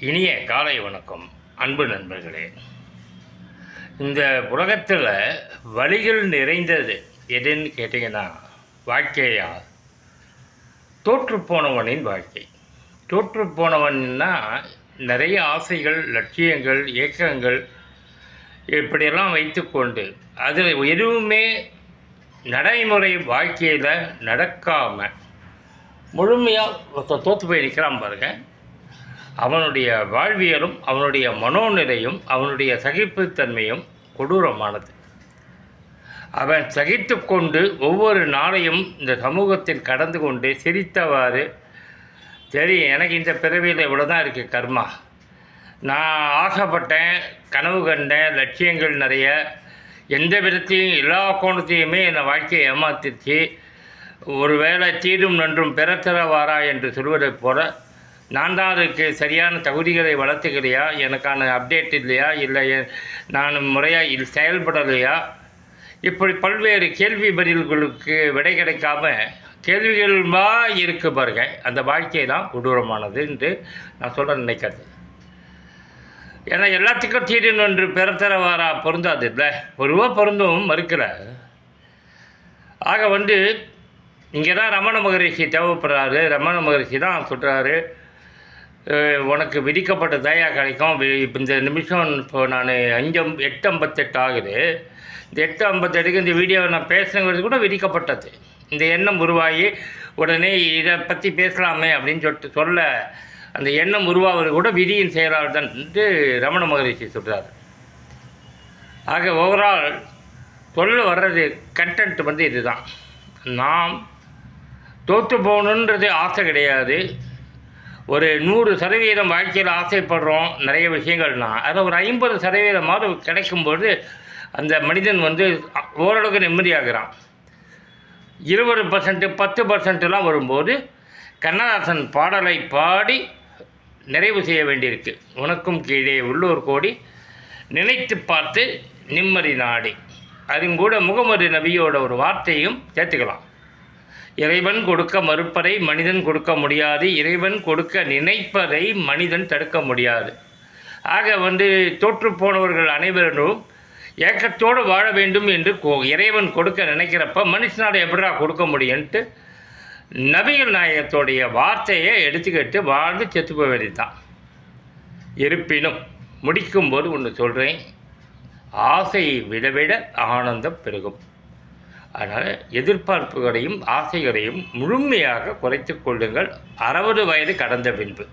இனிய காலை வணக்கம் அன்பு நண்பர்களே. இந்த உலகத்தில் வழிகள் நிறைந்தது எதுன்னு கேட்டிங்கன்னா வாழ்க்கையா? தோற்றுப்போனவனின் வாழ்க்கை. தோற்றுப்போனவன்னா நிறைய ஆசைகள், லட்சியங்கள், ஏக்கங்கள் இப்படியெல்லாம் வைத்துக்கொண்டு அதில் எதுவுமே நடைமுறை வாழ்க்கையில் நடக்காமல் முழுமையாக தோற்று போய் நிற்கிறான் பாருங்க. அவனுடைய வாழ்வியலும் அவனுடைய மனோநிலையும் அவனுடைய சகிப்புத்தன்மையும் கொடூரமானது. அவன் சகித்து கொண்டு ஒவ்வொரு நாளையும் இந்த சமூகத்தில் கடந்து கொண்டு சிரித்தவாறு, சரி எனக்கு இந்த பிறவியில் இவ்வளோ தான் இருக்குது கர்மா, நான் ஆசைப்பட்டேன், கனவு கண்டேன், லட்சியங்கள் நிறைய, எந்த விதத்தையும் எல்லா கோணத்தையுமே என்னை வாழ்க்கையை ஏமாத்திடுச்சு, ஒரு வேளை தீரும் நன்றும் பிறத்தரவாரா என்று சொல்வதைப் போல நான் தான் அதுக்கு சரியான தகுதிகளை வளர்த்துக்கலையா, எனக்கான அப்டேட் இல்லையா, இல்லை நான் முறையாக இது செயல்படலையா, இப்படி பல்வேறு கேள்வி பதில்களுக்கு விடை கிடைக்காம கேள்விகள்மா இருக்கு பாருங்க. அந்த வாழ்க்கை தான் கொடூரமானது என்று நான் சொல்ல நினைக்கிறது. ஏன்னா எல்லாத்துக்கும் தீரணும் என்று பிறத்தரவாரா பொருந்தாது இல்லை, பொதுவாக பொருந்தும் மறுக்கலை. ஆக இங்கே தான் ரமண மகரிஷி தேவைப்படுறாரு. ரமண மகரிஷி தான் சொல்கிறாரு, உனக்கு விதிக்கப்பட்ட தயா கிடைக்கும். இப்போ இந்த நிமிஷம் இப்போ நான் 8:58 ஆகுது. இந்த 8:58க்கு இந்த வீடியோவை நான் பேசுகிறது கூட விதிக்கப்பட்டது. இந்த எண்ணம் உருவாகி உடனே இதை பற்றி பேசலாமே அப்படின்னு சொல்ல அந்த எண்ணம் உருவாவது கூட விதியின் செயலால் தான் என்று ரமண மகரிஷி சொல்கிறார். ஆக ஓவரால் சொல்ல வர்றது கண்டென்ட் இதுதான். நாம் தோற்று போகணுன்றது ஆசை கிடையாது. ஒரு 100% வாழ்க்கையில் ஆசைப்படுறோம் நிறைய விஷயங்கள்னால், அதை ஒரு 50% கிடைக்கும்போது அந்த மனிதன் ஓரளவுக்கு நிம்மதியாகிறான். 20% 10%லாம் வரும்போது கண்ணதாசன் பாடலை பாடி நிறைவு செய்ய வேண்டியிருக்கு. உனக்கும் கீழே உள்ளூர் கோடி நினைத்து பார்த்து நிம்மதி நாடி. அதுவும் கூட முகமது நபியோட ஒரு வார்த்தையும் சேர்த்துக்கலாம். இறைவன் கொடுக்க மறுப்பதை மனிதன் கொடுக்க முடியாது, இறைவன் கொடுக்க நினைப்பதை மனிதன் தடுக்க முடியாது. ஆக தோற்றுப்போனவர்கள் அனைவரும் ஏக்கத்தோடு வாழ வேண்டும் என்று இறைவன் கொடுக்க நினைக்கிறப்ப மனுஷனால் எப்படிடா கொடுக்க முடியும்ட்டு நபிகள் நாயகத்தோடைய வார்த்தையை எடுத்துக்கிட்டு வாழ்ந்து செத்து போக வேண்டியதுதான். இருப்பினும் முடிக்கும்போது ஒன்று சொல்கிறேன், ஆசையை விடவிட ஆனந்தம் பெருகும். அதனால் எதிர்பார்ப்புகளையும் ஆசைகளையும் முழுமையாக குறைத்து கொள்ளுங்கள் 60 வயது கடந்த பின்பு.